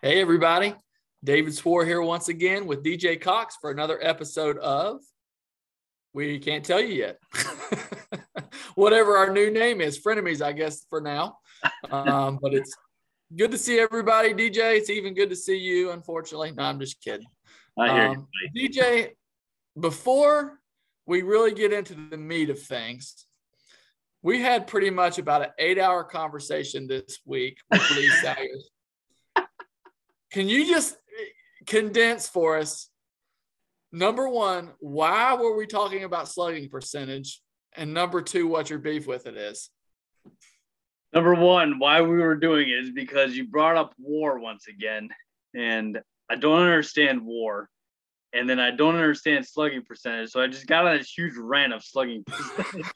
Hey, everybody. David Swore here once again with DJ Cox for another episode of We Can't Tell You Yet. Whatever our new name is, Frenemies, I guess, for now. But it's good to see everybody. DJ, it's even good to see you, unfortunately. No, I'm just kidding. I hear you, DJ, before we really get into the meat of things, we had pretty much about an 8-hour conversation this week with Lee Sayers. Can you just condense for us, number one, why were we talking about slugging percentage? And number two, what your beef with it is? Number one, why we were doing it is because you brought up WAR once again. And I don't understand WAR. And then I don't understand slugging percentage. So I just got on this huge rant of slugging percentage.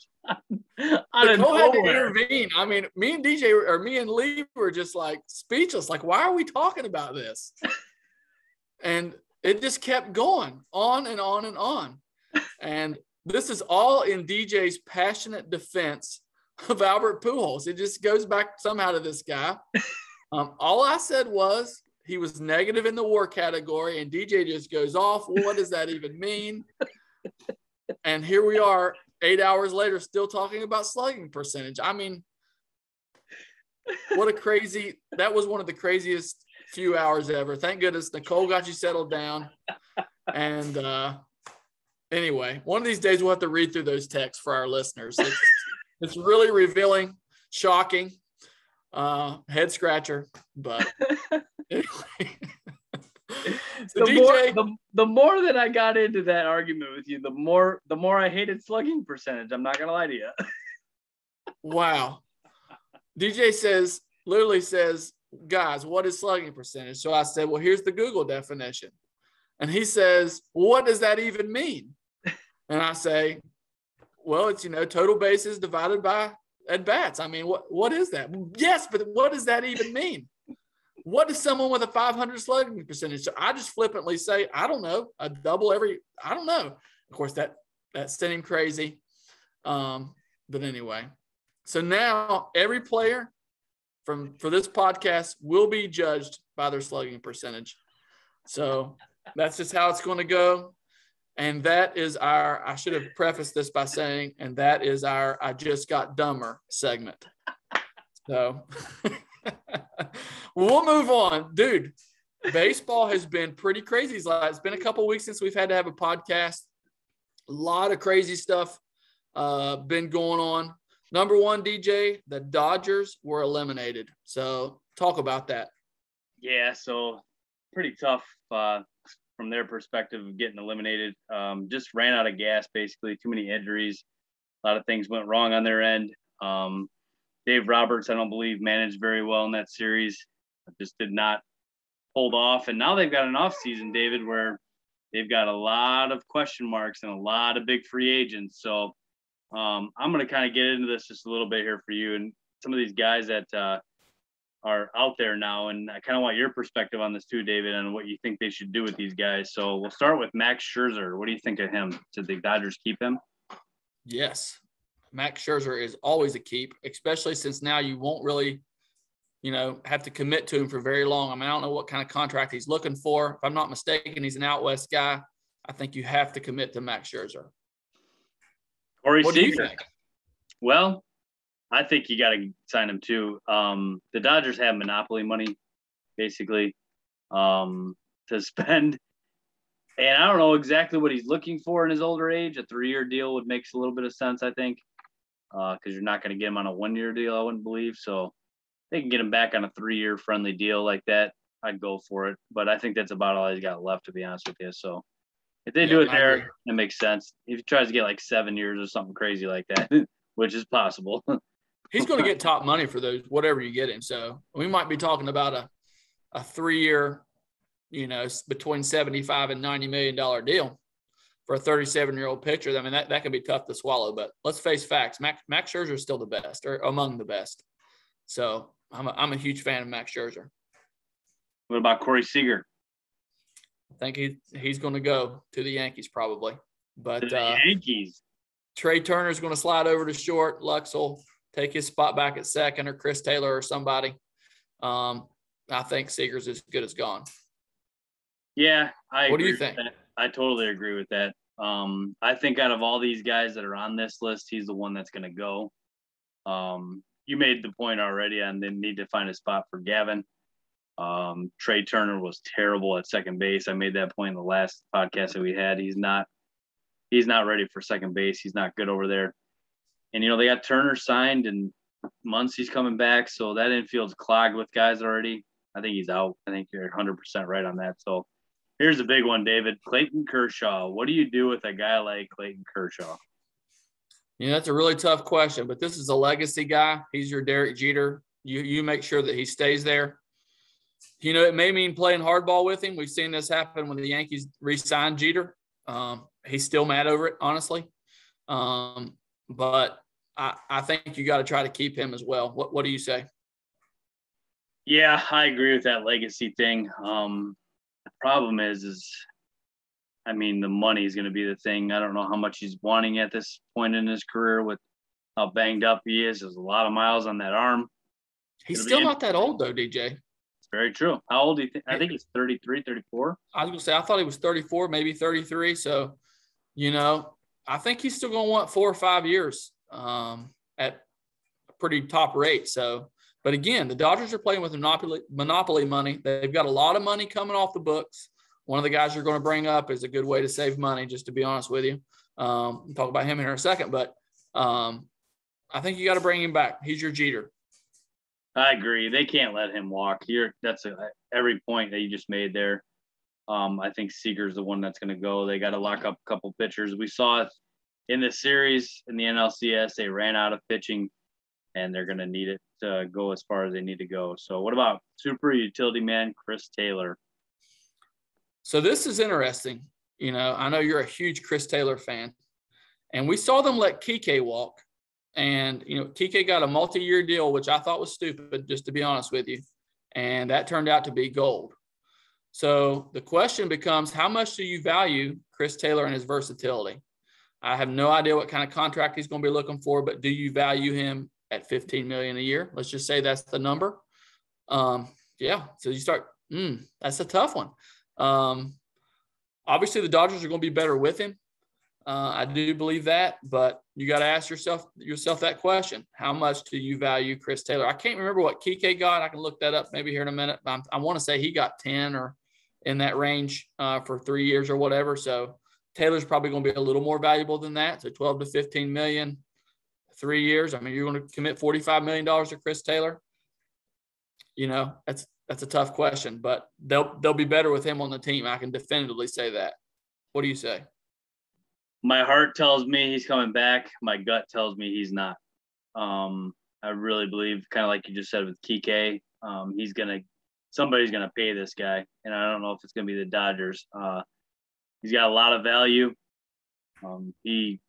Nicole had to intervene. I mean, me and Lee were just like speechless. Like, why are we talking about this? And it just kept going on and on and on. And this is all in DJ's passionate defense of Albert Pujols. It just goes back somehow to this guy. All I said was he was negative in the WAR category, and DJ just goes off. Well, what does that even mean? And here we are, 8 hours later, still talking about slugging percentage. I mean, that was one of the craziest few hours ever. Thank goodness Nicole got you settled down. And anyway, one of these days we'll have to read through those texts for our listeners. It's really revealing, shocking, head scratcher, but anyway. So the more that I got into that argument with you, the more I hated slugging percentage. I'm not gonna lie to you. Wow. DJ literally says, guys, what is slugging percentage? So I said, well, here's the Google definition. And he says, well, what does that even mean? And I say, well, it's, total bases divided by at bats. I mean, what is that? Yes, but what does that even mean? What does someone with a 500 slugging percentage? So I just flippantly say, I don't know, a double I don't know. Of course, that sent him crazy. But anyway, so now every player for this podcast will be judged by their slugging percentage. So that's just how it's going to go. And that is I should have prefaced this by saying, and that is our I Just Got Dumber segment. So we'll move on. Dude, baseball has been pretty crazy. It's been a couple weeks since we've had to have a podcast. A lot of crazy stuff been going on. Number one, DJ, the Dodgers were eliminated. So talk about that. Yeah, so pretty tough from their perspective of getting eliminated. Just ran out of gas, basically. Too many injuries. A lot of things went wrong on their end. Dave Roberts, I don't believe, managed very well in that series. Just did not hold off. And now they've got an off season, David, where they've got a lot of question marks and a lot of big free agents. So I'm going to kind of get into this just a little bit here for you and some of these guys that are out there now. And I kind of want your perspective on this too, David, and what you think they should do with these guys. So we'll start with Max Scherzer. What do you think of him? Should the Dodgers keep him? Yes. Max Scherzer is always a keep, especially since now you won't really, have to commit to him for very long. I mean, I don't know what kind of contract he's looking for. If I'm not mistaken, he's an out West guy. I think you have to commit to Max Scherzer. What do you think? Well, I think you got to sign him too. The Dodgers have monopoly money, basically, to spend. And I don't know exactly what he's looking for in his older age. A 3-year deal would make a little bit of sense, I think, because you're not going to get him on a 1-year deal, I wouldn't believe. So they can get him back on a 3-year friendly deal like that. I'd go for it. But I think that's about all he's got left, to be honest with you. So if they do it there, it makes sense. If he tries to get like 7 years or something crazy like that, which is possible. He's going to get top money for those, whatever you get him. So we might be talking about a 3-year, between $75 and $90 million deal for a 37-year-old pitcher. I mean, that can be tough to swallow, but let's face facts. Max Scherzer is still the best, or among the best. So I'm a huge fan of Max Scherzer. What about Corey Seager? I think he's going to go to the Yankees probably. But to the Yankees. Trey Turner's going to slide over to short. Lux will take his spot back at second, or Chris Taylor or somebody. I think Seager's as good as gone. Yeah, What do you think? I totally agree with that. I think out of all these guys that are on this list, he's the one that's going to go. You made the point already on they need to find a spot for Gavin. Trey Turner was terrible at second base. I made that point in the last podcast that we had. He's not ready for second base. He's not good over there. And, they got Turner signed and Muncy's coming back. So that infield's clogged with guys already. I think he's out. I think you're 100% right on that. So here's a big one, David. Clayton Kershaw. What do you do with a guy like Clayton Kershaw? That's a really tough question, but this is a legacy guy. He's your Derek Jeter. You make sure that he stays there. It may mean playing hardball with him. We've seen this happen when the Yankees re-signed Jeter. He's still mad over it, honestly. But I think you got to try to keep him as well. What do you say? Yeah, I agree with that legacy thing. The problem is the money is going to be the thing. I don't know how much he's wanting at this point in his career with how banged up he is. There's a lot of miles on that arm. He's still not that old, though, DJ. It's very true. How old do you think? I think he's 33, 34. I was going to say, I thought he was 34, maybe 33. So, I think he's still going to want 4 or 5 years at a pretty top rate. So, but again, the Dodgers are playing with monopoly money. They've got a lot of money coming off the books. One of the guys you're going to bring up is a good way to save money, just to be honest with you. We'll talk about him in a second, but I think you got to bring him back. He's your Jeter. I agree. They can't let him walk. That's every point that you just made there. I think Seager's the one that's going to go. They got to lock up a couple pitchers. We saw it in the series in the NLCS. They ran out of pitching, and they're going to need it to go as far as they need to go. So what about super utility man Chris Taylor? So this is interesting. I know you're a huge Chris Taylor fan, and we saw them let Kike walk. And, Kike got a multi-year deal, which I thought was stupid, just to be honest with you. And that turned out to be gold. So the question becomes, how much do you value Chris Taylor and his versatility? I have no idea what kind of contract he's going to be looking for, but do you value him at $15 million a year? Let's just say that's the number. Yeah. So you start, that's a tough one. Obviously the Dodgers are going to be better with him. I do believe that, but you got to ask yourself that question. How much do you value Chris Taylor? I can't remember what Kike got. I can look that up maybe here in a minute. I want to say he got 10 or in that range for 3 years or whatever. So Taylor's probably going to be a little more valuable than that. So 12 to 15 million, 3 years. You're going to commit $45 million to Chris Taylor. That's a tough question, but they'll be better with him on the team. I can definitively say that. What do you say? My heart tells me he's coming back. My gut tells me he's not. I really believe, kind of like you just said with Kike, somebody's gonna pay this guy, and I don't know if it's gonna be the Dodgers. He's got a lot of value. He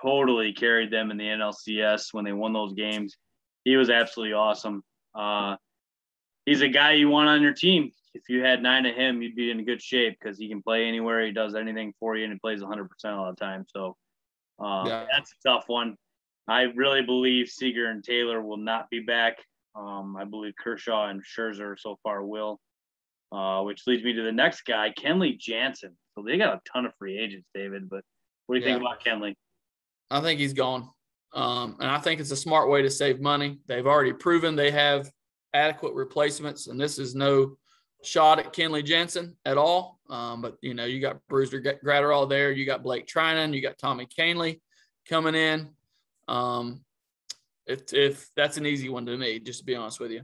totally carried them in the NLCS when they won those games. He was absolutely awesome. He's a guy you want on your team. If you had 9 of him, you'd be in good shape because he can play anywhere. He does anything for you, and he plays 100% all the time. So that's a tough one. I really believe Seager and Taylor will not be back. I believe Kershaw and Scherzer so far will, which leads me to the next guy, Kenley Jansen. So they got a ton of free agents, David. But what do you think about Kenley? I think he's gone. And I think it's a smart way to save money. They've already proven they have adequate replacements, and this is no shot at Kenley Jansen at all. But, you got Brewster Gratterall there. You got Blake Trinan. You got Tommy Kahnle coming in. If that's an easy one to me, just to be honest with you.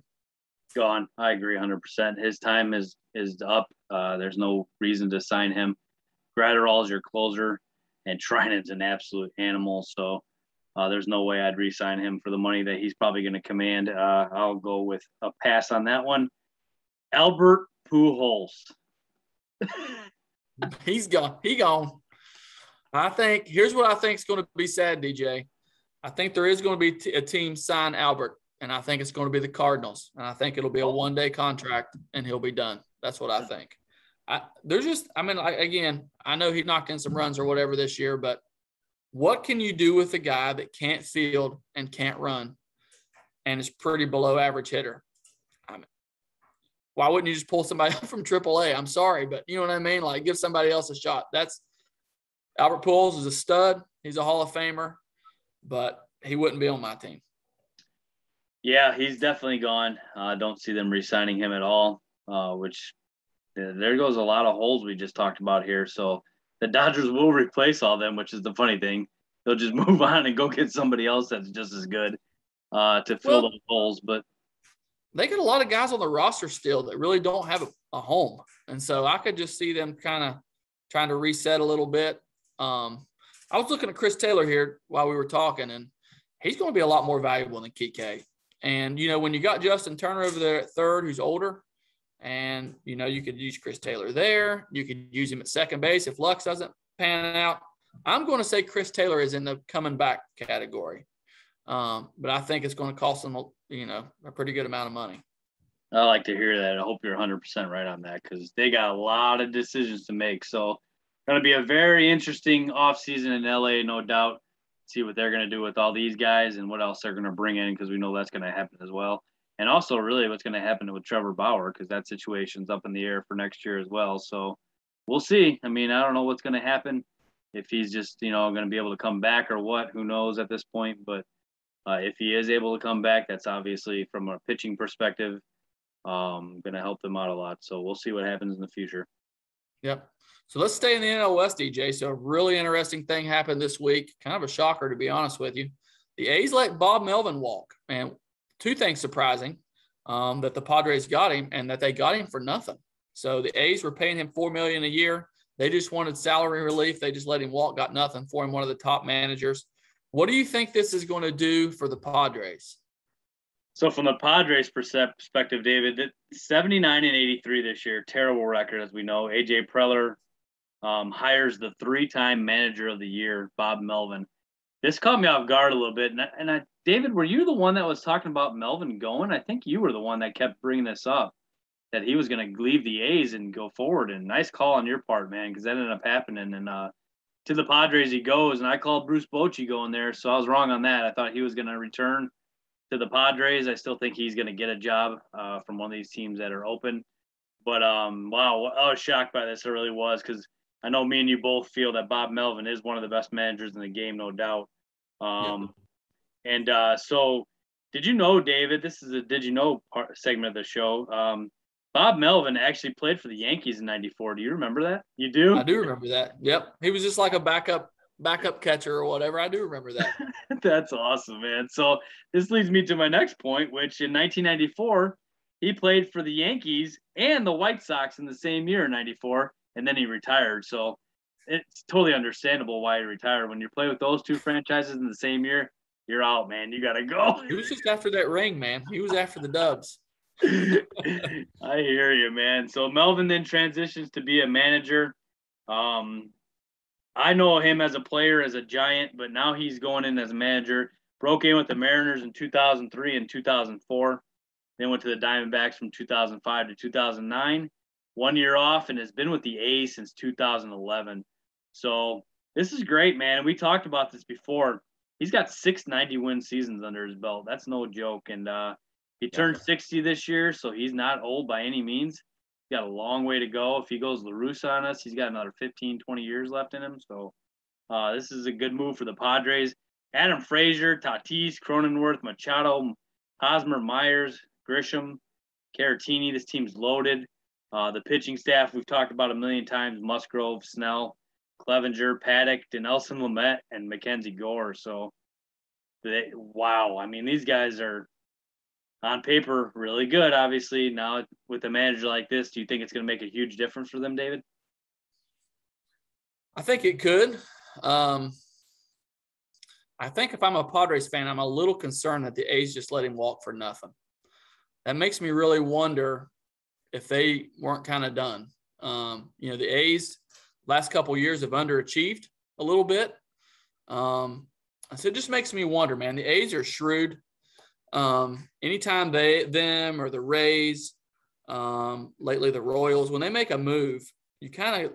Gone. I agree 100%. His time is up. There's no reason to sign him. Gratterall is your closer, and Trinan's an absolute animal. So there's no way I'd re-sign him for the money that he's probably going to command. I'll go with a pass on that one. Albert Pujols. He's gone. He gone. Here's what I think is going to be sad, DJ. I think there is going to be a team sign Albert, and I think it's going to be the Cardinals. And I think it'll be a one-day contract, and he'll be done. That's what I think. Again, I know he knocked in some runs or whatever this year, but what can you do with a guy that can't field and can't run and is pretty below average hitter? Why wouldn't you just pull somebody up from AAA? I'm sorry, but you know what I mean? Like, give somebody else a shot. Albert Pujols is a stud. He's a Hall of Famer, but he wouldn't be on my team. Yeah, he's definitely gone. Don't see them re-signing him at all, which there goes a lot of holes we just talked about here. So the Dodgers will replace all them, which is the funny thing. They'll just move on and go get somebody else that's just as good to fill those holes. But they got a lot of guys on the roster still that really don't have a home. And so I could just see them kind of trying to reset a little bit. I was looking at Chris Taylor here while we were talking, and he's going to be a lot more valuable than Kike. And, you know, when you got Justin Turner over there at third, who's older, and, you know, you could use Chris Taylor there. You could use him at second base if Lux doesn't pan out. I'm going to say Chris Taylor is in the coming back category. But I think it's going to cost them, you know, a pretty good amount of money. I like to hear that. I hope you're 100% right on that because they got a lot of decisions to make. So going to be a very interesting offseason in LA, no doubt. See what they're going to do with all these guys and what else they're going to bring in because we know that's going to happen as well. And also really what's going to happen with Trevor Bauer because that situation's up in the air for next year as well. So we'll see. I mean, I don't know what's going to happen if he's just, you know, going to be able to come back or what. Who knows at this point. But if he is able to come back, that's obviously from a pitching perspective going to help them out a lot. So we'll see what happens in the future. Yep. So let's stay in the NL West, DJ. So a really interesting thing happened this week. Kind of a shocker, to be honest with you. The A's let Bob Melvin walk. And two things surprising, that the Padres got him and that they got him for nothing. So the A's were paying him $4 million a year. They just wanted salary relief. They just let him walk, got nothing for him, one of the top managers. What do you think this is going to do for the Padres? So from the Padres perspective, David, 79 and 83 this year, terrible record, as we know. AJ Preller hires the 3-time manager of the year, Bob Melvin. This caught me off guard a little bit. And David, were you the one that was talking about Melvin going? I think you were the one that kept bringing this up, that he was going to leave the A's and go forward. And nice call on your part, man, because that ended up happening. And to the Padres he goes. And I called Bruce Bochy going there, so I was wrong on that. I thought he was going to return to the Padres. I still think he's going to get a job from one of these teams that are open. But, wow, I was shocked by this. I really was because I know me and you both feel that Bob Melvin is one of the best managers in the game, no doubt. And so did you know, David, this is a Did You Know segment of the show. Bob Melvin actually played for the Yankees in 94. Do you remember that? You do? I do remember that. Yep. He was just like a backup catcher or whatever. I do remember that. That's awesome, man. So this leads me to my next point, which in 1994, he played for the Yankees and the White Sox in the same year in 94, and then he retired. So it's totally understandable why he retired. When you play with those two franchises in the same year, you're out, man. You got to go. He was just after that ring, man. He was after the Dubs. I hear you, man. So Melvin then transitions to be a manager. I know him as a player, as a Giant, but now he's going in as a manager. Broke in with the Mariners in 2003 and 2004. Then went to the Diamondbacks from 2005 to 2009. 1 year off and has been with the A's since 2011. So this is great, man. We talked about this before. He's got 6 90-win seasons under his belt. That's no joke. And he turned 60 this year, so he's not old by any means. He's got a long way to go. If he goes La Russa on us, he's got another 15, 20 years left in him. So this is a good move for the Padres. Adam Frazier, Tatis, Cronenworth, Machado, Hosmer, Myers, Grisham, Caratini. This team's loaded. The pitching staff we've talked about a million times: Musgrove, Snell, Clevenger, Paddock, Dinelson Lamet, and Mackenzie Gore. So, wow. I mean, these guys are on paper really good. Obviously, now with a manager like this, do you think it's going to make a huge difference for them, David? I think it could. I think if I'm a Padres fan, I'm a little concerned that the A's just let him walk for nothing. That makes me really wonder if they weren't kind of done. You know, the A's last couple of years have underachieved a little bit. So it just makes me wonder, man. The A's are shrewd. Anytime them or the Rays, lately the Royals, when they make a move, you kind of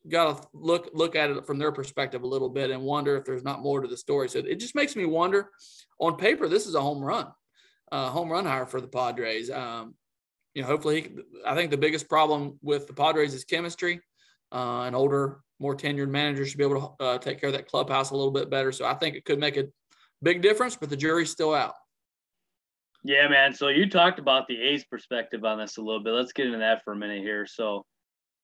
got to look at it from their perspective a little bit and wonder if there's not more to the story. So it just makes me wonder. On paper, this is a home run hire for the Padres. You hopefully I think the biggest problem with the Padres is chemistry. An older, more tenured manager should be able to take care of that clubhouse a little bit better. So I think it could make a big difference, but the jury's still out. Yeah, man. So you talked about the A's perspective on this a little bit. Let's get into that for a minute here. So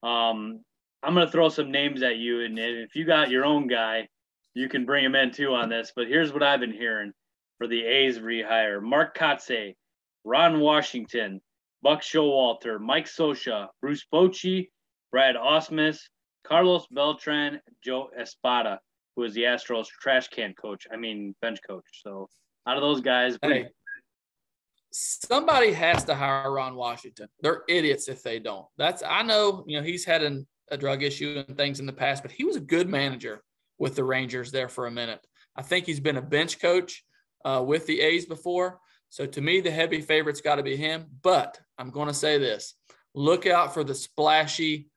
I'm going to throw some names at you, and if you got your own guy, you can bring him in too on this. But here's what I've been hearing for the A's rehire: Mark Kotsay, Ron Washington, Buck Showalter, Mike Scioscia, Bruce Bochy, Brad Ausmus, Carlos Beltran, Joe Espada, who is the Astros bench coach. So out of those guys, hey, somebody has to hire Ron Washington. They're idiots if they don't. I know, he's had a drug issue and things in the past, but he was a good manager with the Rangers there for a minute. I think he's been a bench coach with the A's before. So to me, the heavy favorite's got to be him. But I'm going to say this: look out for the splashy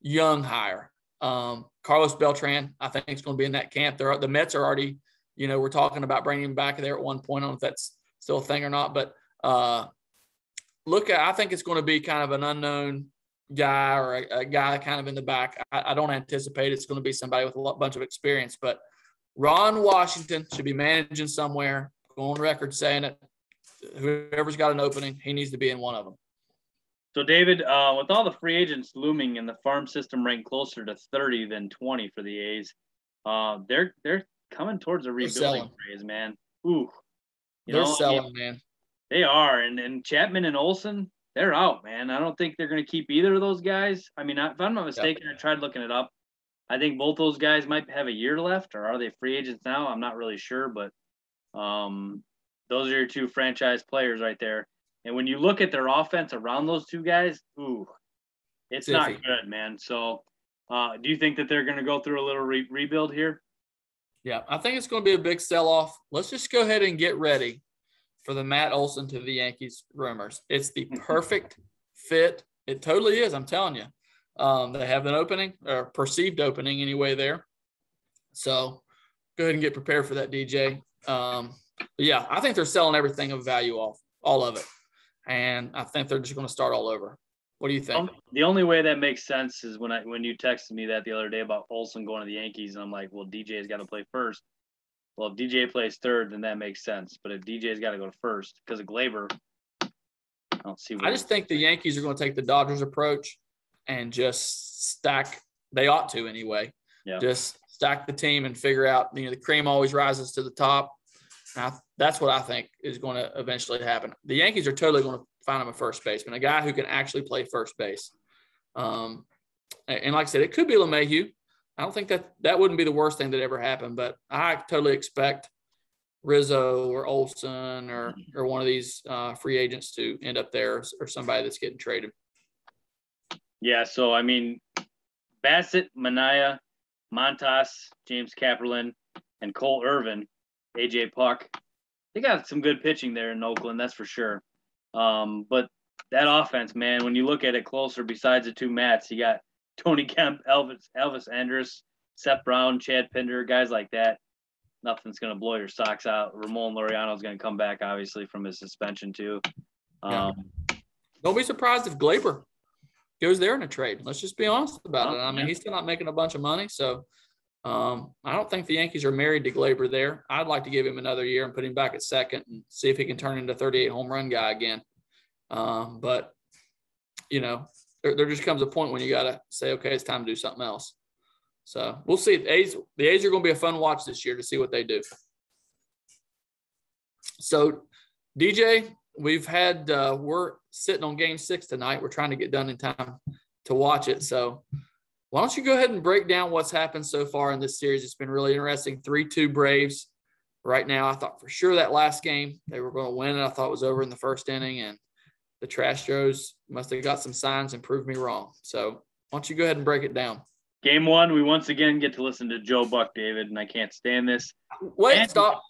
young hire. Carlos Beltran, I think, is going to be in that camp. The Mets are already, we're talking about bringing him back there at one point. I don't know if that's still a thing or not, but I think it's going to be kind of an unknown guy or a guy kind of in the back. I don't anticipate it's going to be somebody with a bunch of experience, but Ron Washington should be managing somewhere. Go on record saying it. Whoever's got an opening, he needs to be in one of them. So, David, with all the free agents looming and the farm system ranked closer to 30 than 20 for the A's, they're coming towards a rebuilding phase, man. Ooh, they're selling, man. They are, and Chapman and Olsen, they're out, man. I don't think they're going to keep either of those guys. I mean, if I'm not mistaken, I tried looking it up. I think both those guys might have a year left, or are they free agents now? I'm not really sure, but those are your two franchise players right there. And when you look at their offense around those two guys, it's not good, man. So do you think that they're going to go through a little rebuild here? Yeah, I think it's going to be a big sell-off. Let's just go ahead and get ready for the Matt Olson to the Yankees rumors. It's the perfect fit. It totally is, I'm telling you. They have an opening, or perceived opening anyway there. So go ahead and get prepared for that, DJ. But yeah, I think they're selling everything of value off, all of it. And I think they're just going to start all over. What do you think? The only way that makes sense is when you texted me that the other day about Olsen going to the Yankees, and I'm like, well, DJ's got to play first. Well, if DJ plays third, then that makes sense. But if DJ's got to go to first because of Gleyber, I don't see. I just think the Yankees are going to take the Dodgers approach and just stack. They ought to anyway. Yeah. Just stack the team and figure out. The cream always rises to the top. Now, that's what I think is going to eventually happen. The Yankees are totally going to find him a first baseman, a guy who can actually play first base. And like I said, it could be LeMahieu. I don't think that wouldn't be the worst thing that ever happened, but I totally expect Rizzo or Olsen or one of these free agents to end up there, or somebody that's getting traded. Yeah, so, I mean, Bassett, Manaea, Montas, James Kaprielian, and Cole Irvin, A.J. Puck, they got some good pitching there in Oakland, that's for sure. But that offense, man, when you look at it closer, besides the two Matts, you got Tony Kemp, Elvis Andrus, Seth Brown, Chad Pinder, guys like that. Nothing's going to blow your socks out. Ramon Laureano is going to come back, obviously, from his suspension, too. Don't be surprised if Gleyber goes there in a trade. Let's just be honest about it. I mean, he's still not making a bunch of money, so I don't think the Yankees are married to Gleyber there. I'd like to give him another year and put him back at second and see if he can turn into a 38 home run guy again. But, there just comes a point when you got to say, okay, it's time to do something else. So we'll see. The A's are going to be a fun watch this year to see what they do. So, DJ, we're sitting on Game 6 tonight. We're trying to get done in time to watch it. So why don't you go ahead and break down what's happened so far in this series? It's been really interesting. 3-2 Braves right now. I thought for sure that last game they were going to win it. I thought it was over in the first inning, and the Astros must have got some signs and proved me wrong. So why don't you go ahead and break it down? Game 1, we once again get to listen to Joe Buck, David, and I can't stand this. Stop.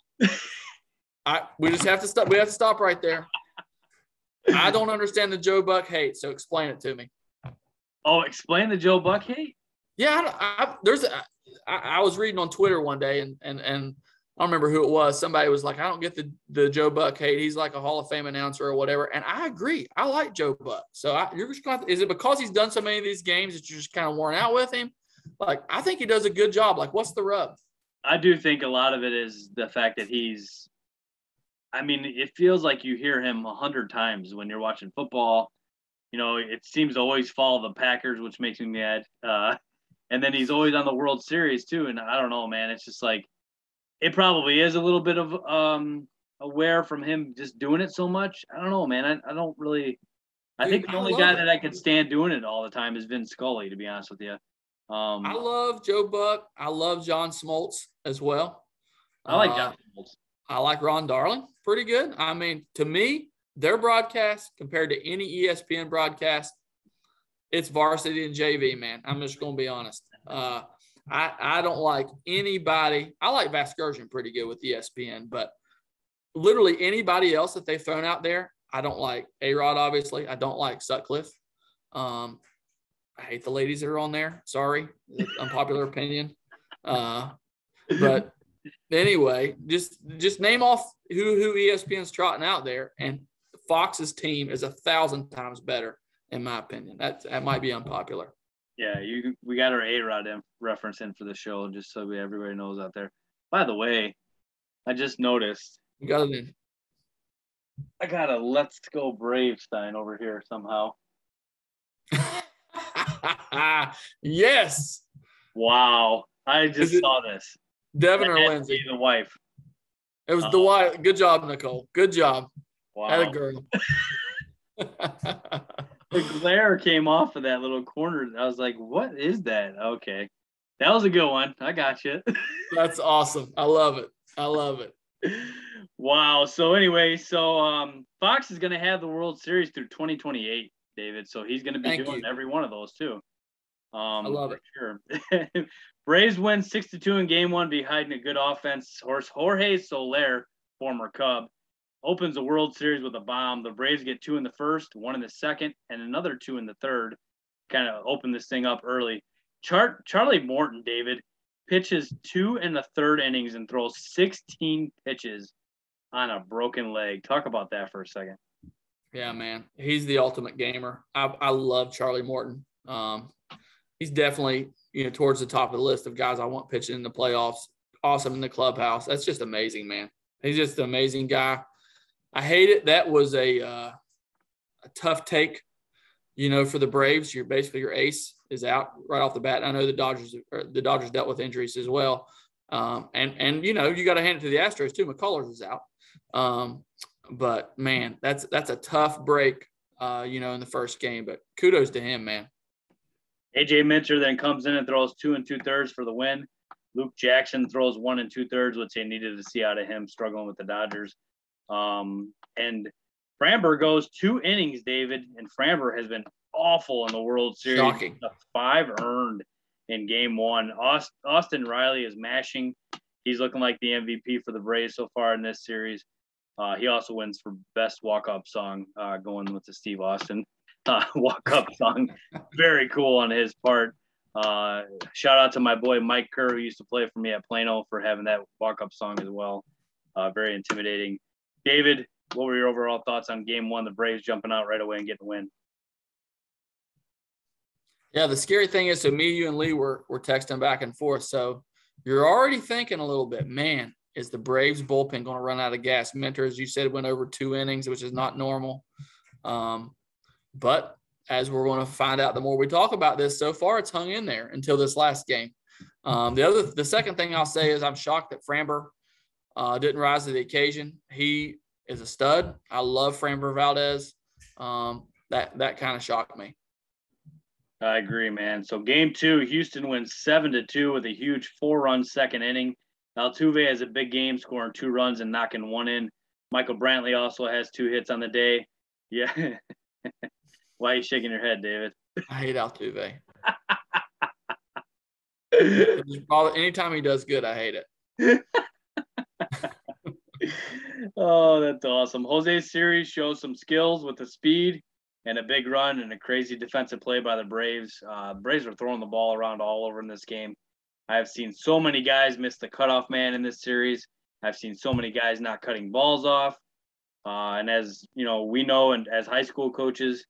We just have to stop. We have to stop right there. I don't understand the Joe Buck hate, so explain it to me. Oh, explain the Joe Buck hate? Yeah, I was reading on Twitter one day, and I don't remember who it was. Somebody was like, I don't get the Joe Buck hate. He's like a Hall of Fame announcer or whatever. And I agree. I like Joe Buck. So you're just going to, is it because he's done so many of these games that you're just kind of worn out with him? Like, I think he does a good job. Like, what's the rub? I do think a lot of it is the fact that it feels like you hear him 100 times when you're watching football. It seems to always follow the Packers, which makes me mad. And then he's always on the World Series too. And I don't know, man. It's just like, it probably is a little bit of aware from him just doing it so much. I don't know, man. I don't really. I think the only guy that I could stand doing it all the time is Vin Scully, to be honest with you. I love Joe Buck. I love John Smoltz as well. I like John Smoltz. I like Ron Darling. Pretty good. I mean, to me, their broadcast compared to any ESPN broadcast, it's varsity and JV, man. I'm just going to be honest. I don't like anybody. I like Vasgersian pretty good with ESPN, but literally anybody else that they've thrown out there, I don't like. A-Rod, obviously. I don't like Sutcliffe. I hate the ladies that are on there. Sorry. Unpopular opinion. But anyway, just name off who ESPN's trotting out there, and Fox's team is 1,000 times better, in my opinion. That might be unpopular. Yeah, we got our A-Rod reference in for the show, just so everybody knows out there. By the way, I just noticed. You got it in. I got a Let's Go Braves sign over here somehow. Yes. Wow. I just saw this. Devin or Lindsay? The wife. It was the wife. Good job, Nicole. Good job. Wow. Had a girl. The glare came off of that little corner. I was like, what is that? Okay. That was a good one. I got you. That's awesome. I love it. Wow. So anyway, Fox is going to have the World Series through 2028, David. So he's going to be doing every one of those too. I love it. Sure. Braves win 6-2 in game one behind a good offense. Jorge Soler, former Cub, opens the World Series with a bomb. The Braves get 2 in the first, 1 in the second, and another 2 in the third. Kind of open this thing up early. Charlie Morton, David, pitches 2 in the third innings and throws 16 pitches on a broken leg. Talk about that for a second. Yeah, man. He's the ultimate gamer. I love Charlie Morton. He's definitely, towards the top of the list of guys I want pitching in the playoffs. Awesome in the clubhouse. That's just amazing, man. He's just an amazing guy. I hate it. That was a tough take, for the Braves. Your ace is out right off the bat. I know the Dodgers dealt with injuries as well. And you got to hand it to the Astros too. McCullers is out. But man, that's a tough break, in the first game, but kudos to him, man. AJ Minter then comes in and throws 2 2/3 for the win. Luke Jackson throws 1 2/3, which they needed to see out of him struggling with the Dodgers. And Framber goes 2 innings, David, and Framber has been awful in the World Series. Shocking. 5 earned in game one. Austin Riley is mashing. He's looking like the MVP for the Braves so far in this series. He also wins for best walk-up song, going with the Steve Austin walk-up song. Very cool on his part. Shout out to my boy Mike Kerr, who used to play for me at Plano, for having that walk-up song as well. Very intimidating. David, what were your overall thoughts on game one, the Braves jumping out right away and getting the win? Yeah, the scary thing is, so me, you, and Lee were texting back and forth. So you're already thinking a little bit, man, is the Braves bullpen going to run out of gas? Minter, as you said, went over 2 innings, which is not normal. But as we're going to find out, the more we talk about this, so far it's hung in there until this last game. The second thing I'll say is I'm shocked that Framber didn't rise to the occasion. He is a stud. I love Framber Valdez. That kind of shocked me. I agree, man. So game 2, Houston wins 7-2 with a huge 4-run second inning. Altuve has a big game, scoring 2 runs and knocking 1 in. Michael Brantley also has 2 hits on the day. Yeah. Why are you shaking your head, David? I hate Altuve. Anytime he does good, I hate it. Oh, that's awesome. Jose Siri shows some skills with the speed and a big run and a crazy defensive play by the Braves. Braves are throwing the ball around all over in this game. I have seen so many guys miss the cutoff man in this series. I've seen so many guys not cutting balls off. And as you know, we know, and as high school coaches,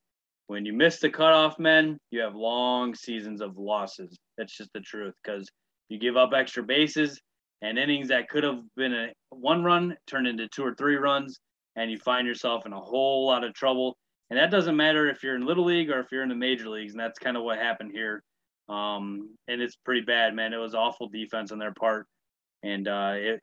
when you miss the cutoff men, you have long seasons of losses. That's just the truth, because you give up extra bases and innings that could have been a 1 run turned into 2 or 3 runs, and you find yourself in a whole lot of trouble. And that doesn't matter if you're in Little League or if you're in the major leagues, and that's kind of what happened here. And it's pretty bad, man. It was awful defense on their part, and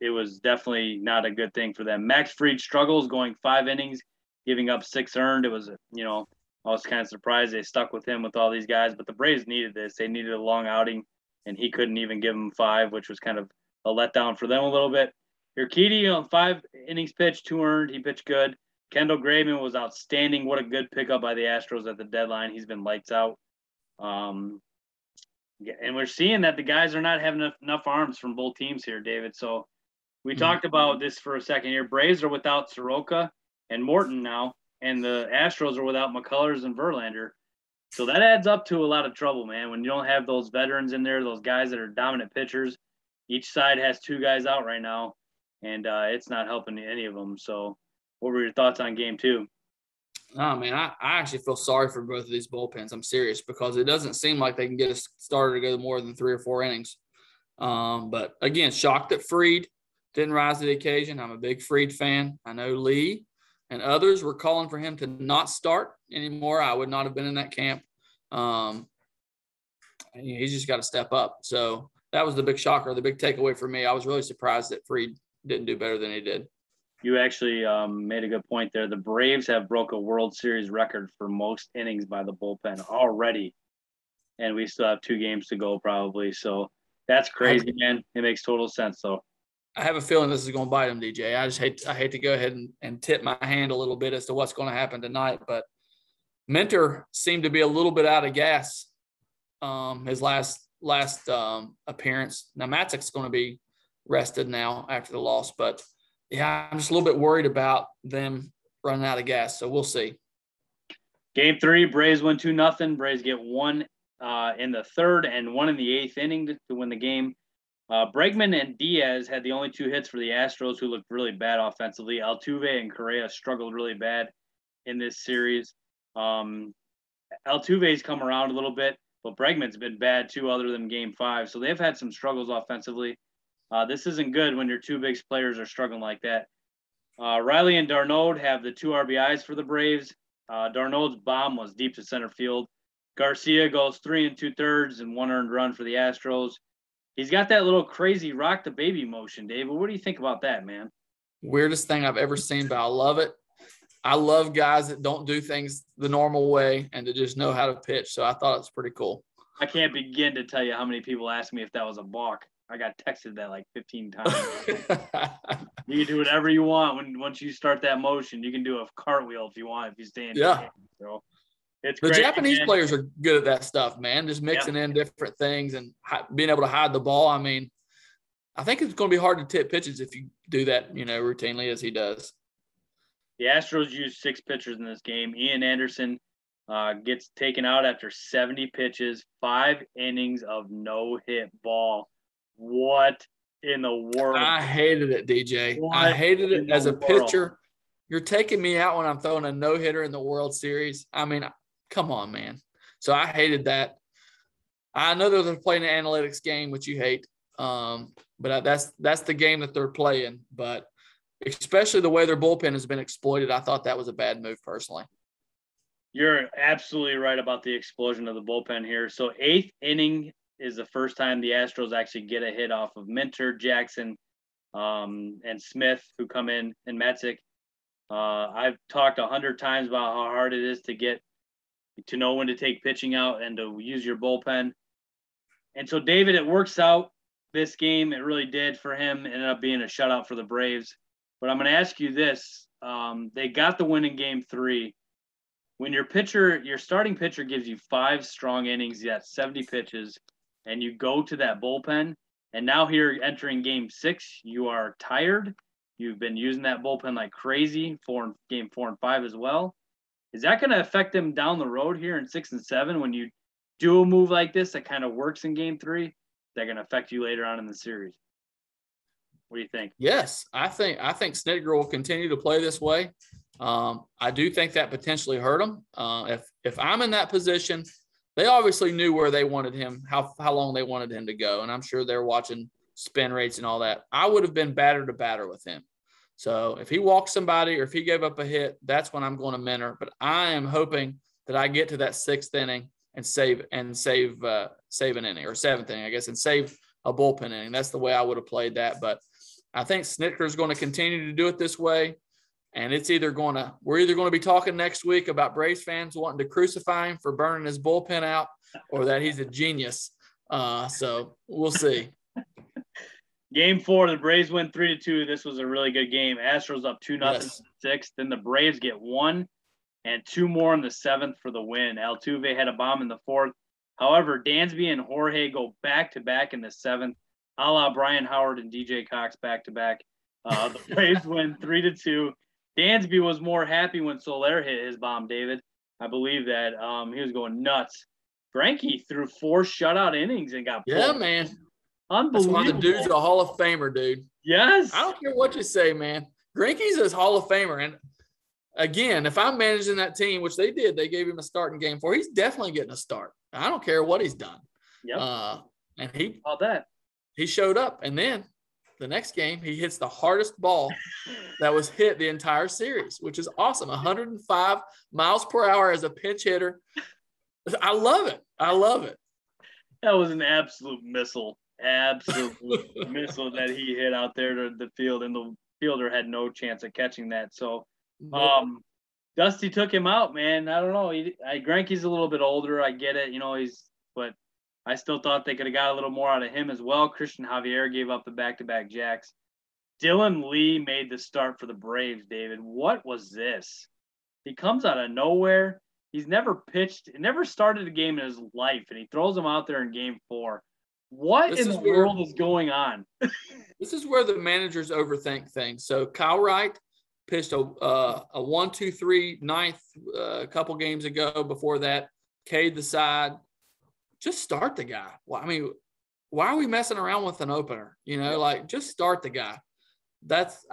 it was definitely not a good thing for them. Max Fried struggles going 5 innings, giving up 6 earned. It was, I was kind of surprised they stuck with him with all these guys, but the Braves needed this. They needed a long outing, and he couldn't even give them 5, which was kind of a letdown for them a little bit. Urquidy, 5 innings pitched, 2 earned. He pitched good. Kendall Graveman was outstanding. What a good pickup by the Astros at the deadline. He's been lights out. And we're seeing that the guys are not having enough arms from both teams here, David. So we talked about this for a second here. Braves are without Soroka and Morton now, and the Astros are without McCullers and Verlander. So that adds up to a lot of trouble, man. When you don't have those veterans in there, those guys that are dominant pitchers, each side has 2 guys out right now, and it's not helping any of them. So what were your thoughts on game 2? Oh, man, I actually feel sorry for both of these bullpens. I'm serious, because it doesn't seem like they can get a starter to go more than 3 or 4 innings. But, again, shocked that Fried didn't rise to the occasion. I'm a big Fried fan. I know Lee and others were calling for him to not start anymore. I would not have been in that camp. He's just got to step up. So that was the big shocker, the big takeaway for me. I was really surprised that Fried didn't do better than he did. You actually made a good point there. The Braves have broke a World Series record for most innings by the bullpen already, and we still have 2 games to go probably. So that's crazy, man. It makes total sense, though. I have a feeling this is going to bite him, DJ. I hate to go ahead and tip my hand a little bit as to what's going to happen tonight, but Minter seemed to be a little bit out of gas his last appearance. Now Matzek's going to be rested now after the loss, but yeah, I'm just a little bit worried about them running out of gas, so we'll see. Game 3, Braves win 2-0. Braves get 1 in the 3rd and 1 in the 8th inning to win the game. Bregman and Diaz had the only 2 hits for the Astros, who looked really bad offensively. Altuve and Correa struggled really bad in this series. Altuve's come around a little bit, but Bregman's been bad too, other than game 5. So they've had some struggles offensively. This isn't good when your 2 big players are struggling like that. Riley and Darnold have the 2 RBIs for the Braves. Darnold's bomb was deep to center field. Garcia goes 3 2/3 and 1 earned run for the Astros. He's got that little crazy rock the baby motion, David. What do you think about that, man? Weirdest thing I've ever seen, but I love it. I love guys that don't do things the normal way and to just know how to pitch. So I thought it's pretty cool. I can't begin to tell you how many people asked me if that was a balk. I got texted that like 15 times. You can do whatever you want once you start that motion. You can do a cartwheel if you want, if you stay in. Yeah. So it's the great, Japanese man. Players are good at that stuff, man. Just mixing in different things and being able to hide the ball. I mean, I think it's going to be hard to tip pitches if you do that, routinely as he does. The Astros used 6 pitchers in this game. Ian Anderson gets taken out after 70 pitches, 5 innings of no-hit ball. What in the world? I hated it, DJ. I hated it as a pitcher. You're taking me out when I'm throwing a no-hitter in the World Series. I mean, come on, man. So I hated that. I know they're playing an analytics game, which you hate, but that's the game that they're playing. But especially the way their bullpen has been exploited, I thought that was a bad move personally. You're absolutely right about the explosion of the bullpen here. So 8th inning is the first time the Astros actually get a hit off of Minter, Jackson, and Smith, who come in, and Matzek. I've talked 100 times about how hard it is to know when to take pitching out and to use your bullpen. And so, David, it works out this game. It really did for him. It ended up being a shutout for the Braves. But I'm going to ask you this. They got the win in game 3. When your starting pitcher gives you 5 strong innings, you got 70 pitches, and you go to that bullpen, and now here entering game 6, you are tired. You've been using that bullpen like crazy for game 4 and 5 as well. Is that going to affect them down the road here in 6 and 7 when you do a move like this that kind of works in game 3? Is that going to affect you later on in the series? What do you think? Yes, I think Snitker will continue to play this way. I do think that potentially hurt him. If I'm in that position, they obviously knew where they wanted him, how long they wanted him to go, and I'm sure they're watching spin rates and all that. I would have been batter to batter with him. So if he walked somebody or if he gave up a hit, that's when I'm going to mentor. But I am hoping that I get to that 6th inning and save an inning, or 7th inning, I guess, and save a bullpen inning. That's the way I would have played that. But I think Snitker is going to continue to do it this way. And we're either going to be talking next week about Braves fans wanting to crucify him for burning his bullpen out, or that he's a genius. So we'll see. Game 4, the Braves win 3-2. This was a really good game. Astros up 2-0 Yes. in the 6th. Then the Braves get 1 and 2 more in the 7th for the win. Altuve had a bomb in the 4th. However, Dansby and Jorge go back-to-back in the 7th, a la Brian Howard and DJ Cox back-to-back. The Braves win 3-2. Dansby was more happy when Soler hit his bomb, David. I believe that he was going nuts. Greinke threw 4 shutout innings and got pulled. Yeah, man. Unbelievable. That's why the dude's a Hall of Famer, dude. Yes. I don't care what you say, man. Greinke's a Hall of Famer. And again, if I'm managing that team, which they did, they gave him a start in Game 4. He's definitely getting a start. I don't care what he's done. Yep. And All that. he showed up. And then the next game, he hits the hardest ball that was hit the entire series, which is awesome. 105 miles per hour as a pinch hitter. I love it. I love it. That was an absolute missile. Missile that he hit out there to the field, and the fielder had no chance of catching that. So, Dusty took him out, man. I don't know. Greinke's a little bit older. I get it. But I still thought they could have got a little more out of him as well. Christian Javier gave up the back-to-back jacks. Dylan Lee made the start for the Braves, David. What was this? He comes out of nowhere. He's never pitched, never started a game in his life, and he throws him out there in Game 4. What in the world is going on? This is where the managers overthink things. So Kyle Wright pitched a 1-2-3 ninth a couple games ago. Before that, K'd the side. Just start the guy. Well, I mean, why are we messing around with an opener? Just start the guy. That's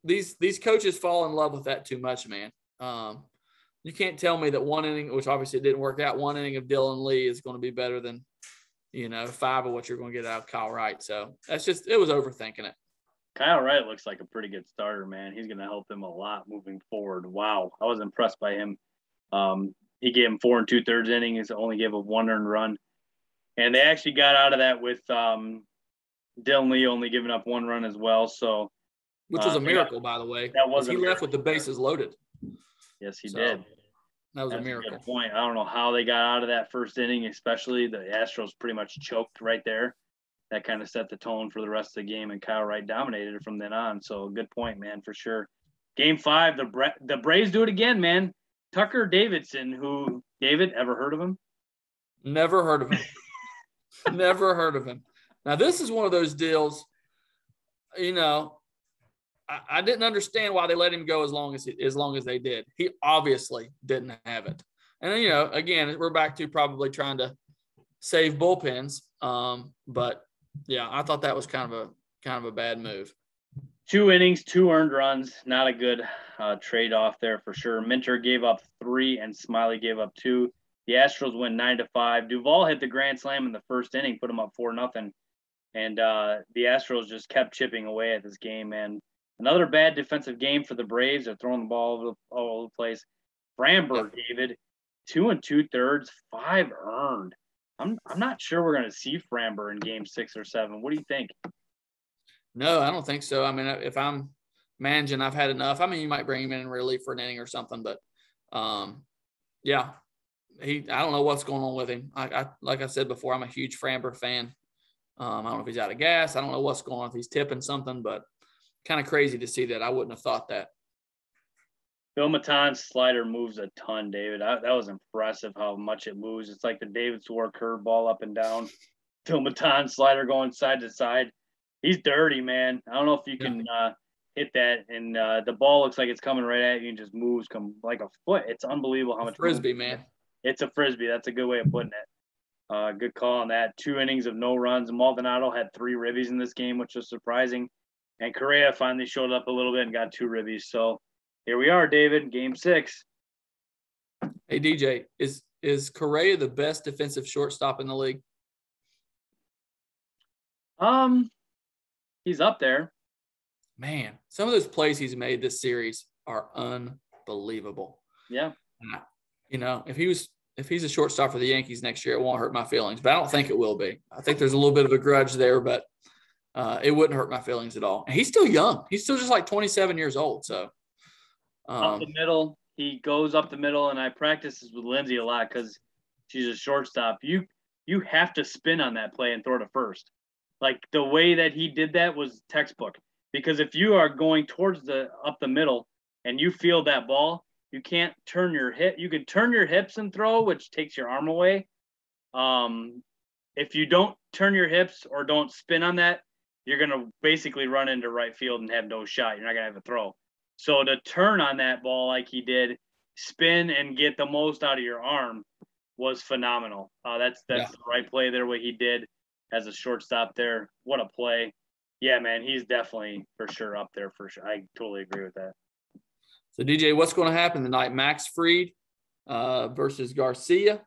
these coaches fall in love with that too much, man. You can't tell me that one inning, which obviously it didn't work out, one inning of Dylan Lee is going to be better than 5 of what you're going to get out of Kyle Wright. So it was overthinking it. Kyle Wright looks like a pretty good starter, man. He's going to help them a lot moving forward. Wow. I was impressed by him. He gave him 4 2/3 innings, only gave up 1 earned run. And they actually got out of that with Dylan Lee only giving up 1 run as well. So, which was a miracle, by the way. That was he left with the bases loaded. Yes, he did. That was a miracle. A good point. I don't know how they got out of that first inning, especially the Astros pretty much choked right there. That kind of set the tone for the rest of the game, and Kyle Wright dominated it from then on. So good point, man, for sure. Game 5, the Braves do it again, man. Tucker Davidson, who, David, ever heard of him? Never heard of him. Never heard of him. Now, this is one of those deals, I didn't understand why they let him go as long as they did. He obviously didn't have it. And again, we're back to probably trying to save bullpens. But yeah, I thought that was kind of a bad move. 2 innings, 2 earned runs. Not a good trade-off there for sure. Minter gave up 3 and Smiley gave up 2. The Astros win 9-5. Duvall hit the grand slam in the first inning, put them up 4-0. And the Astros just kept chipping away at this game, man. Another bad defensive game for the Braves. They're throwing the ball all over the place. Framber, David, 2 2/3, 5 earned. I'm not sure we're going to see Framber in Game 6 or 7. What do you think? No, I don't think so. I mean, if I'm managing, I've had enough. I mean, you might bring him in relief for an inning or something, but yeah, I don't know what's going on with him. I like I said before, I'm a huge Framber fan. I don't know if he's out of gas. I don't know what's going on if he's tipping something, but kind of crazy to see that. I wouldn't have thought that. Phil Maton's slider moves a ton, David. That was impressive how much it moves. It's like the David Swore curveball up and down. Phil Maton's slider going side to side. He's dirty, man. I don't know if you can hit that, and the ball looks like it's coming right at you and just moves like a foot. It's unbelievable how much frisbee, man. It's a frisbee. That's a good way of putting it. Good call on that. 2 innings of no runs. Maldonado had 3 ribbies in this game, which was surprising. And Correa finally showed up a little bit and got 2 ribbies. So here we are, David, game 6. Hey, DJ, is Correa the best defensive shortstop in the league? He's up there. Man, some of those plays he's made this series are unbelievable. Yeah. You know, if he's a shortstop for the Yankees next year, it won't hurt my feelings, but I don't think it will be. I think there's a little bit of a grudge there, but it wouldn't hurt my feelings at all. And he's still young. He's still just like 27 years old. So up the middle, he goes up the middle, and I practice this with Lindsay a lot because she's a shortstop. You have to spin on that play and throw to first. Like the way that he did that was textbook. Because if you are going towards up the middle and you feel that ball, you can't turn your hip. You can turn your hips and throw, which takes your arm away. If you don't turn your hips or don't spin on that, you're going to basically run into right field and have no shot. You're not going to have a throw. So to turn on that ball like he did, spin and get the most out of your arm was phenomenal. That's the right play there, what he did as a shortstop there. What a play. Yeah, man, he's definitely for sure up there for sure. I totally agree with that. So, DJ, what's going to happen tonight? Max Fried versus Garcia.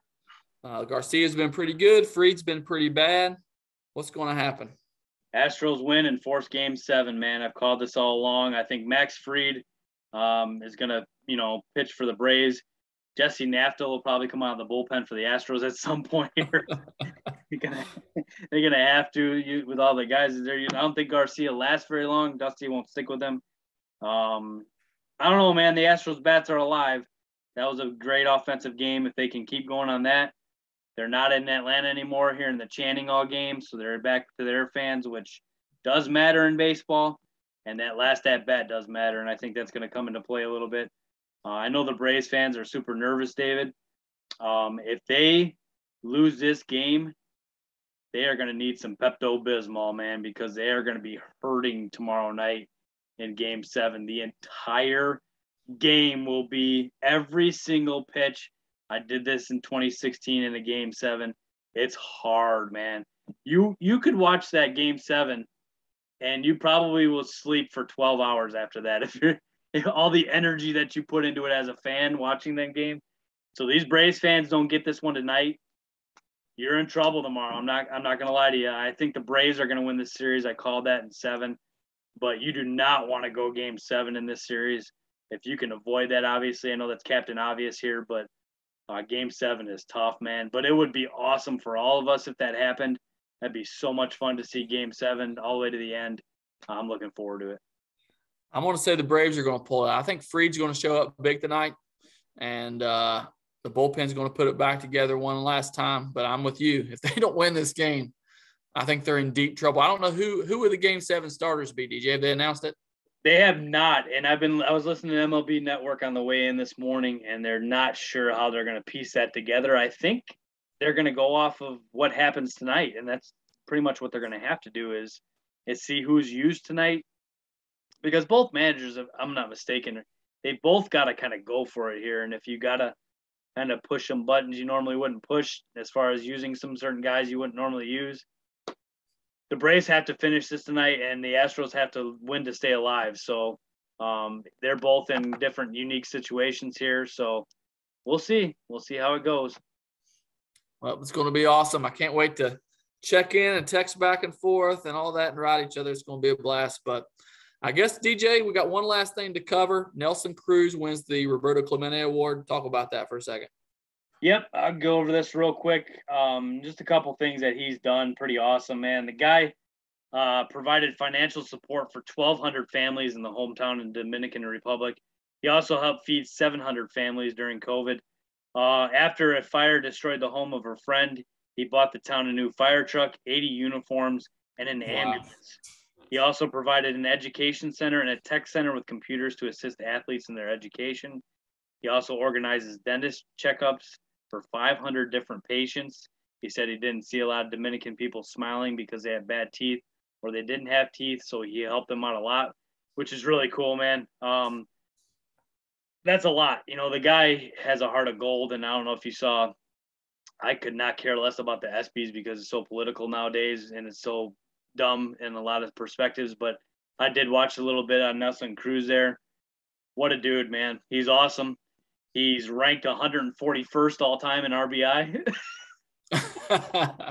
Garcia's been pretty good. Fried's been pretty bad. What's going to happen? Astros win and force game 7, man. I've called this all along. I think Max Fried is going to, pitch for the Braves. Jesse Nafta will probably come out of the bullpen for the Astros at some point here. They're gonna have to with all the guys there. I don't think Garcia lasts very long. Dusty won't stick with them. I don't know, man. The Astros bats are alive. That was a great offensive game. If they can keep going on that, they're not in Atlanta anymore here in the Channing all game, so they're back to their fans, which does matter in baseball. And that last at bat does matter, and I think that's going to come into play a little bit. I know the Braves fans are super nervous, David. If they lose this game, they are going to need some Pepto-Bismol, man, because they are going to be hurting tomorrow night in game 7. The entire game will be every single pitch. I did this in 2016 in a game 7. It's hard, man. You could watch that game 7 and you probably will sleep for 12 hours after that if all the energy that you put into it as a fan watching that game. So these Braves fans don't get this one tonight, you're in trouble tomorrow. I'm not going to lie to you. I think the Braves are going to win this series. I called that in 7, but you do not want to go game 7 in this series. If you can avoid that, obviously. I know that's Captain Obvious here, but game 7 is tough, man. But it would be awesome for all of us if that happened. That'd be so much fun to see game 7 all the way to the end. I'm looking forward to it. I'm going to say the Braves are going to pull it out. I think Fried's going to show up big tonight, and the bullpen's going to put it back together one last time. But I'm with you. If they don't win this game, I think they're in deep trouble. I don't know who would the game 7 starters be, DJ? Have they announced it? They have not, and I was listening to MLB Network on the way in this morning, and they're not sure how they're going to piece that together. I think they're going to go off of what happens tonight, and that's pretty much what they're going to have to do is see who's used tonight. Because both managers, if I'm not mistaken, they both got to kind of go for it here. And if you got to kind of push some buttons you normally wouldn't push as far as using some certain guys you wouldn't normally use, the Braves have to finish this tonight and the Astros have to win to stay alive. So they're both in different unique situations here. So we'll see. We'll see how it goes. Well, it's going to be awesome. I can't wait to check in and text back and forth and all that and ride each other. It's going to be a blast. But I guess, DJ, we got one last thing to cover. Nelson Cruz wins the Roberto Clemente Award. Talk about that for a second. Yep, I'll go over this real quick. Just a couple things that he's done. Pretty awesome, man. The guy provided financial support for 1,200 families in the hometown in Dominican Republic. He also helped feed 700 families during COVID. After a fire destroyed the home of her friend, he bought the town a new fire truck, 80 uniforms, and an ambulance. He also provided an education center and a tech center with computers to assist athletes in their education. He also organizes dentist checkups for 500 different patients. He said he didn't see a lot of Dominican people smiling because they had bad teeth or they didn't have teeth, so he helped them out a lot, which is really cool, man. That's a lot. The guy has a heart of gold, and I don't know if you saw, I could not care less about the ESPYs because it's so political nowadays and it's so dumb in a lot of perspectives, but I did watch a little bit on Nelson Cruz there. What a dude, man. He's awesome. He's ranked 141st all time in RBI,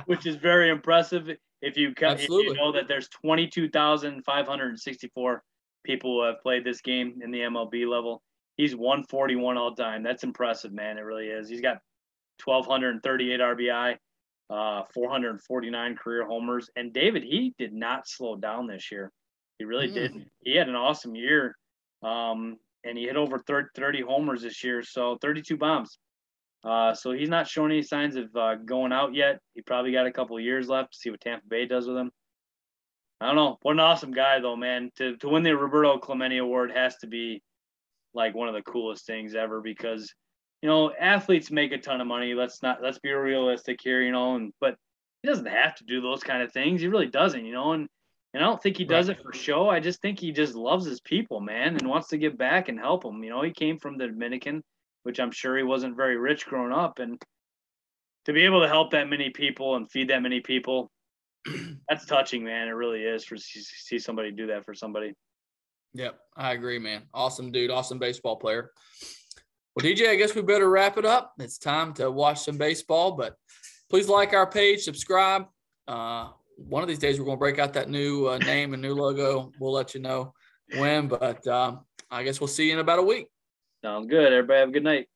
which is very impressive. If you know that there's 22,564 people who have played this game in the MLB level, he's 141 all time. That's impressive, man. It really is. He's got 1,238 RBI, 449 career homers. And David, he did not slow down this year. He really didn't. He had an awesome year. And he hit over 30 homers this year, so 32 bombs. So he's not showing any signs of going out yet. He probably got a couple of years left to see what Tampa Bay does with him. I don't know. What an awesome guy, though, man. To win the Roberto Clemente Award has to be like one of the coolest things ever because, you know, athletes make a ton of money. Let's be realistic here, you know, but he doesn't have to do those kind of things. He really doesn't, you know, and I don't think he does it for show. I just think he just loves his people, man, and wants to give back and help them. You know, he came from the Dominican, which I'm sure he wasn't very rich growing up. And to be able to help that many people and feed that many people, that's touching, man. It really is to see somebody do that for somebody. Yep, I agree, man. Awesome dude, awesome baseball player. Well, DJ, I guess we better wrap it up. It's time to watch some baseball, but please like our page, subscribe. One of these days, we're going to break out that new name and new logo. We'll let you know when, but I guess we'll see you in about a week. Sounds good. Everybody have a good night.